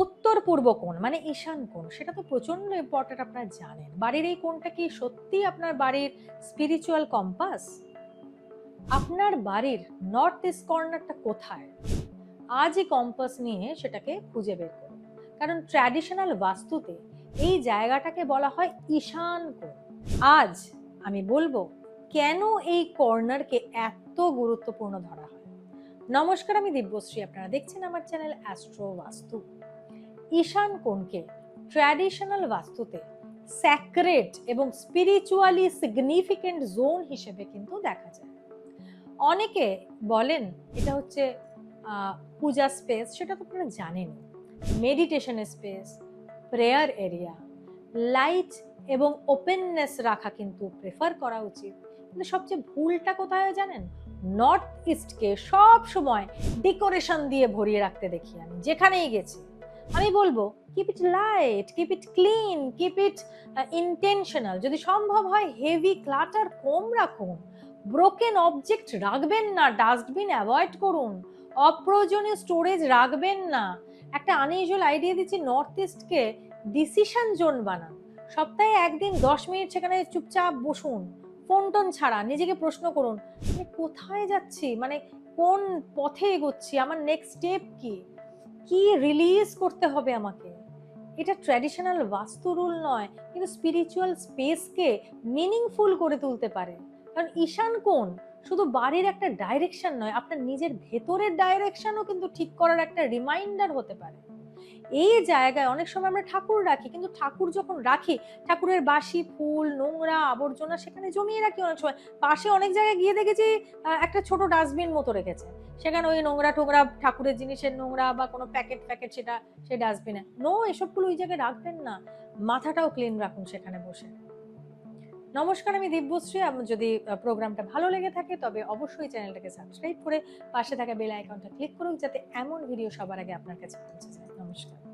উত্তর পূর্ব কোণ মানে ঈশান কোণ, সেটা তো প্রচন্ড ইম্পর্টেন্ট, আপনারা জানেন। বাড়ির এই কোণটা কি সত্যি আপনার বাড়ির স্পিরিচুয়াল কম্পাস? আপনার বাড়ির নর্থ ইস্ট কর্নারটা কোথায়? আজই কম্পাস নিয়ে সেটাকে খুঁজে বের করুন। কারণ ট্র্যাডিশনাল বাস্তুতে এই জায়গাটাকে বলা হয় ঈশান কোণ। আজ আমি বলবো কেন এই কর্নারকে এত গুরুত্বপূর্ণ ধরা হয়। নমস্কার, আমি দিব্যশ্রী, আপনারা দেখছেন আমার চ্যানেল অ্যাস্ট্রো বাস্তু। ঈশান কোণকে ট্র্যাডিশনাল বাস্তুতে স্যাক্রেড এবং স্পিরিচুয়ালি সিগনিফিকেন্ট জোন হিসেবে কিন্তু দেখা যায়। অনেকে বলেন এটা হচ্ছে পূজা স্পেস, সেটা তো আপনারা জানেন। মেডিটেশনের স্পেস, প্রেয়ার এরিয়া, লাইট এবং ওপেননেস রাখা কিন্তু প্রেফার করা উচিত। কিন্তু সবচেয়ে ভুলটা কোথায় জানেন? নর্থ ইস্টকে সব সময় ডেকোরেশন দিয়ে ভরিয়ে রাখতে দেখি আমি যেখানেই গেছি। আমি বলবো keep it light, keep it clean, keep it intentional. যদি সম্ভব হয় হেভি ক্লাটার কম রাখুন, ব্রোকেন অবজেক্ট রাখবেন না, ডাস্টবিন অ্যাভয়েড করুন, অপ্রয়োজনীয় স্টোরেজ রাখবেন না। একটা আনইউজুয়াল আইডিয়া দিচ্ছি, নর্থ ইস্টকে ডিসিশন জোন বানান। সপ্তাহে একদিন 10 মিনিট সেখানে চুপচাপ বসুন, ফোন টোন ছাড়া নিজেকে প্রশ্ন করুন, আমি কোথায় যাচ্ছি, মানে কোন পথে এগোচ্ছি, আমার নেক্সট স্টেপ কি, কি রিলিজ করতে হবে আমাকে। এটা ট্র্যাডিশনাল বাস্তু রুল নয়, কিন্তু স্পিরিচুয়াল স্পেসকে মিনিংফুল করে তুলতে পারে। কারণ ঈশান কোণ শুধু বাড়ির একটা ডাইরেকশন নয়, আপনার নিজের ভেতরের ডাইরেকশনও কিন্তু ঠিক করার একটা রিমাইন্ডার হতে পারে। এই জায়গায় অনেক সময় আমরা ঠাকুর রাখি, কিন্তু ঠাকুর যখন রাখি, ঠাকুরের বাসি ফুল, নোংরা আবর্জনা সেখানে জমিয়ে রাখি। অনেক সময় পাশে অনেক জায়গায় গিয়ে দেখেছি একটা ছোট ডাস্টবিন মতো রেখেছে, সেখানে ওই নোংরা টোংরা ঠাকুরের জিনিসের নোংরা বা কোনো প্যাকেট প্যাকেট সেটা সেই ডাস্টবিনে। নো, এসবগুলো ওই জায়গায় রাখবেন না, মাথাটাও ক্লিন রাখুন সেখানে বসে। নমস্কার, আমি দিব্যশ্রী। যদি প্রোগ্রামটা ভালো লেগে থাকে তবে অবশ্যই চ্যানেলটাকে সাবস্ক্রাইব করে পাশে থাকা বেল আইকনটা ক্লিক করুন, যাতে এমন ভিডিও সবার আগে আপনার কাছে পৌঁছে যায়। নমস্কার।